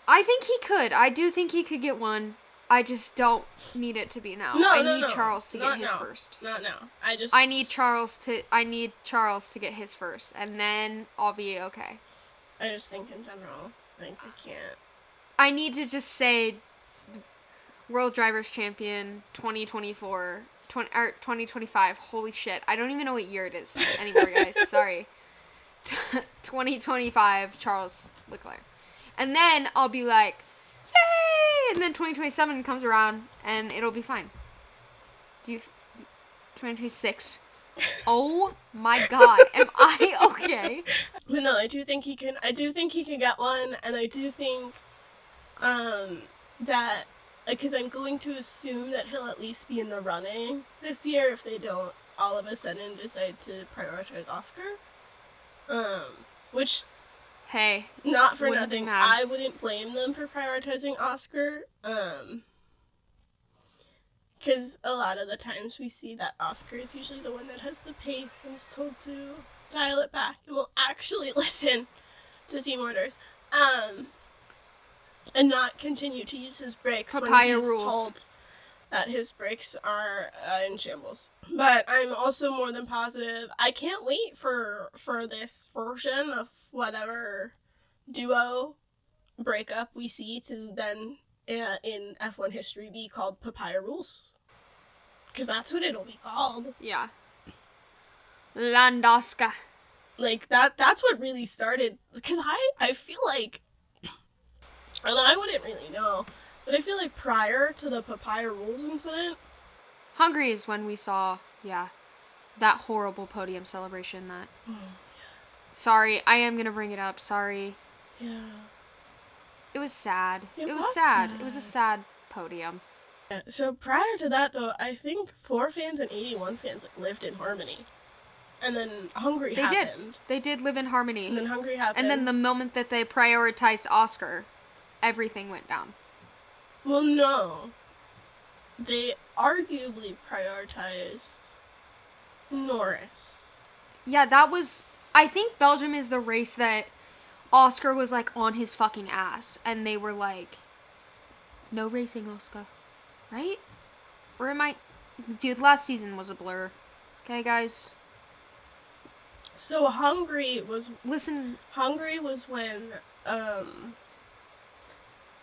I think he could. I do think he could get one. I just don't need it to be now. I need Charles to get his first. Not now. I need Charles to get his first, and then I'll be okay. I just think in general, like, I can't. I need to just say World Drivers Champion 2024, 2025. Holy shit. I don't even know what year it is anymore, guys. Sorry. 2025 Charles Leclerc. And then I'll be like, yay! And then 2027 comes around and it'll be fine. 2026. Oh my god. Am I okay? But no, I do think he can get one, and I do think that, because I'm going to assume that he'll at least be in the running this year if they don't all of a sudden decide to prioritize Oscar. Which, Hey, not for wouldn't be nothing, mad. I wouldn't blame them for prioritizing Oscar. Because a lot of the times we see that Oscar is usually the one that has the pace and is told to dial it back and will actually listen to team orders. And not continue to use his brakes when Papaya he's rules. told that his brakes are in shambles. But I'm also more than positive. I can't wait for this version of whatever duo breakup we see to then in F1 history be called Papaya Rules. Because that's what it'll be called. Yeah. Landowska. Like, that's what really started. Because I feel like, and I wouldn't really know, but I feel like prior to the Papaya Rules incident, Hungary is when we saw, that horrible podium celebration that... Sorry, I am going to bring it up. Sorry. yeah. It was sad. It was was sad. sad. It was a sad podium. Yeah, so prior to that, though, I think 4 fans and 81 fans lived in harmony. And then Hungary happened. They did live in harmony. And then Hungary happened. And then the moment that they prioritized Oscar, everything went down. Well, no. They arguably prioritized Norris. Yeah, that was... I think Belgium is the race that Oscar was, on his fucking ass. And they were like, no racing, Oscar. Right? Or am I... Dude, last season was a blur. Okay, guys? So Hungary was Listen, when,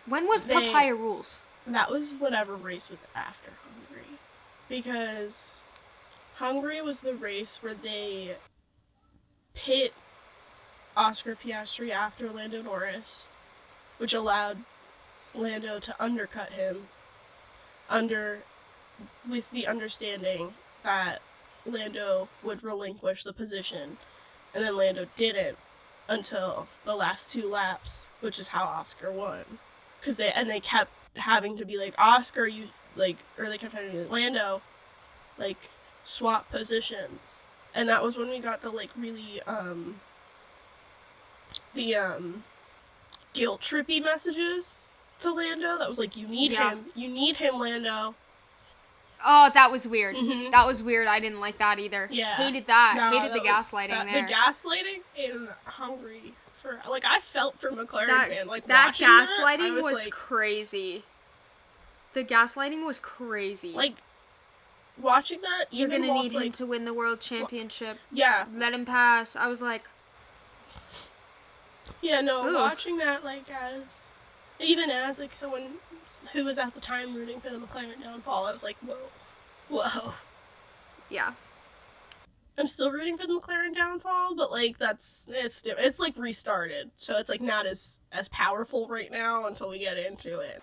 when was Papaya Rules? that was whatever race was after Hungary. Because Hungary was the race where they pit Oscar Piastri after Lando Norris, which allowed Lando to undercut him with the understanding that Lando would relinquish the position, and then Lando didn't until the last 2 laps, which is how Oscar won. Because they kept having to be like, Oscar, or they kept having to be like, Lando, swap positions. And that was when we got the, really, guilt-trippy messages to Lando. That was like, you need him, Lando. Oh, that was weird. Mm-hmm. That was weird. I didn't like that either. Yeah. Hated that. No, Hated the gaslighting there. The gaslighting in Hungary I felt for McLaren fan. That watching gaslighting that, was crazy. The gaslighting was crazy. Watching that, You're even gonna whilst, need him to win the world championship. Yeah. Let him pass. I was like, Yeah, no, oof. watching that, as someone who was at the time rooting for the McLaren downfall, I was like, whoa. yeah. I'm still rooting for the McLaren downfall, but, it's restarted, so it's, not as powerful right now until we get into it.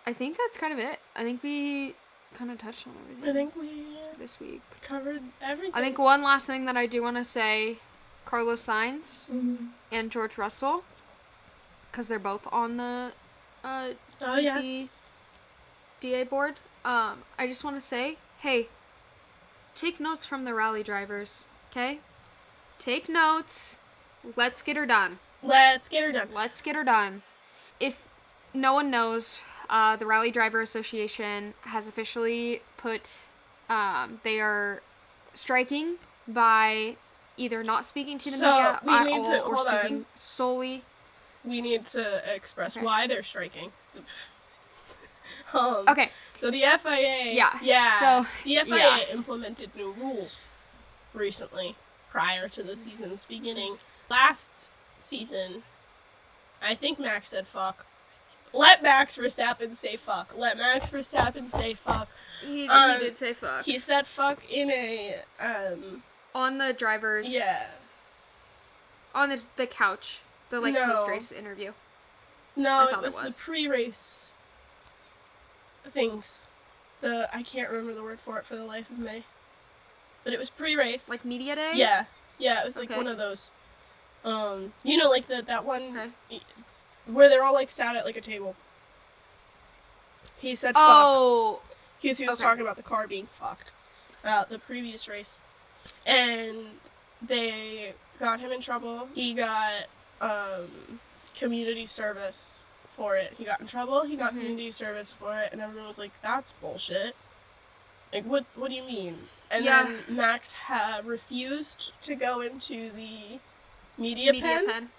I think that's kind of it. I think we kind of touched on everything. I think we this week covered everything. I think one last thing that I do want to say, Carlos Sainz and George Russell, because they're both on the yes. DA board. I just want to say, hey, take notes from the rally drivers, okay? Take notes. Let's get her done. If no one knows, the Rally Driver Association has officially put, they are striking by either not speaking to the media at all or speaking solely. We need to express why they're striking. Okay. So the FIA, So the FIA implemented new rules recently, prior to the season's beginning. Last season, I think Max said fuck. Let Max Verstappen say fuck. He did say fuck. He said fuck in a on the drivers. Yeah. On the couch, the No. post-race interview. No, I thought it was the pre-race things. I can't remember the word for it for the life of me. But it was pre-race. Like media day? Yeah. Yeah, it was Okay. one of those. That one. Okay. where they're all, like, sat at, like, a table. He said fuck. Oh. Because he was talking about the car being fucked. About the previous race. And they got him in trouble. He got, community service for it. He got in trouble, he got community service for it, and everyone was like, that's bullshit. Like, what do you mean? And then Max refused to go into the media pen.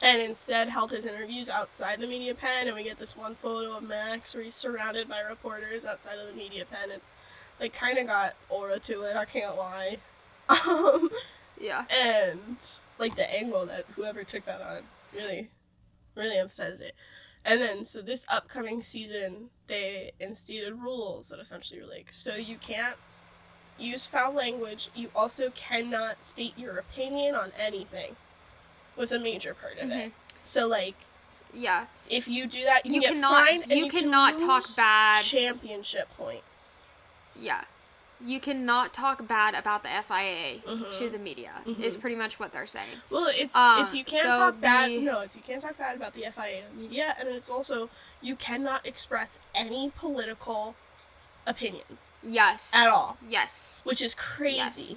And instead held his interviews outside the media pen, and we get this one photo of Max where he's surrounded by reporters outside of the media pen. It's, like, kind of got aura to it, I can't lie. Yeah. And, like, the angle that whoever took that on really, really emphasized it. And then, so this upcoming season, they instituted rules that essentially were like, so you can't use foul language, you also cannot state your opinion on anything, was a major part of it. So, like, yeah, if you do that, you get cannot, fined, and you cannot can lose talk bad championship points. Yeah. You cannot talk bad about the FIA to the media, is pretty much what they're saying. Well, it's you can't talk bad. No, it's you can't talk bad about the FIA to the media, and then it's also you cannot express any political opinions. Yes. At all. Yes. Which is crazy. Yes.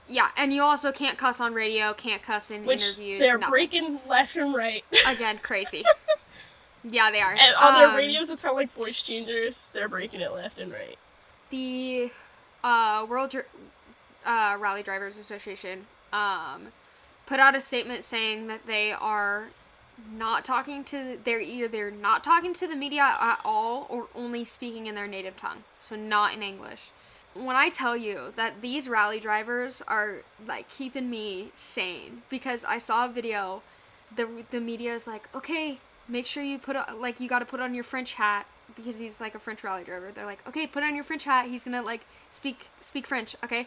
Yeah, and you also can't cuss on radio, can't cuss in interviews. They're nothing. Breaking left and right. Again, crazy. Yeah, they are. And on their radios that sound like voice changers, they're breaking it left and right. The World Rally Drivers Association put out a statement saying that they are not talking to they're either not talking to the media at all or only speaking in their native tongue, so not in English. When I tell you that these rally drivers are, like, keeping me sane, because I saw a video, the media is like, okay, make sure you you gotta put on your French hat, because he's, like, a French rally driver. They're like, okay, put on your French hat, he's gonna, like, speak French, okay?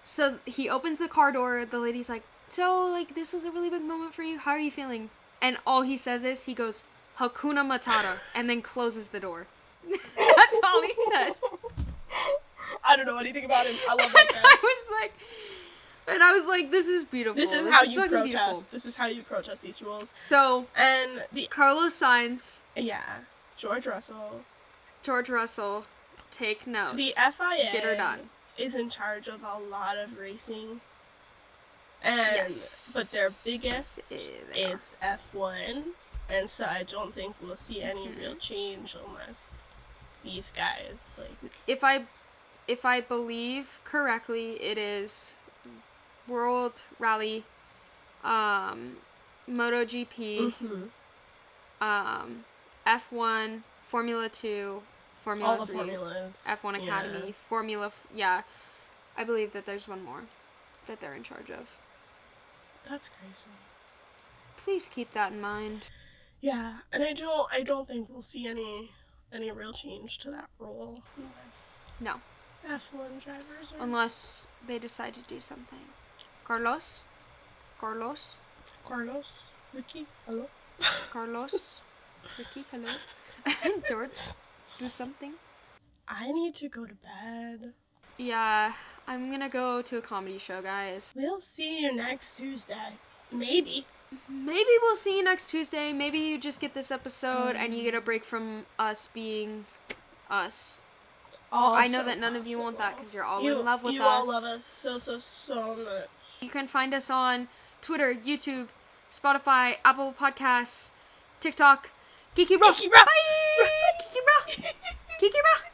So he opens the car door, the lady's like, so, like, this was a really big moment for you, how are you feeling? And all he says is, he goes, Hakuna Matata, and then closes the door. That's all he says. I don't know anything about him. I love that guy. I was like, this is beautiful. This is how you protest. Beautiful. This is how you protest these rules. So, and Carlos Sainz. Yeah. George Russell, take notes. The FIA get her done. Is in charge of a lot of racing. And but their biggest is F1. And so I don't think we'll see any real change unless these guys, like, if I believe correctly, it is World Rally, MotoGP, F1, Formula 2, Formula 3, all the formulas. F1 Academy, I believe that there's one more that they're in charge of. That's crazy. Please keep that in mind. Yeah, and I don't think we'll see any real change to that role unless F1 drivers are... Unless they decide to do something. Carlos, Ricky, hello. Carlos, Ricky, hello. George, do something. I need to go to bed. Yeah, I'm gonna go to a comedy show, guys. We'll see you next Tuesday. Maybe we'll see you next Tuesday. Maybe you just get this episode and you get a break from us being us. I know that none of you want that because you're all in love with us. You all love us so much. You can find us on Twitter, YouTube, Spotify, Apple Podcasts, TikTok. Kiki Bro. Bye! Kiki Bro. Kiki Bro.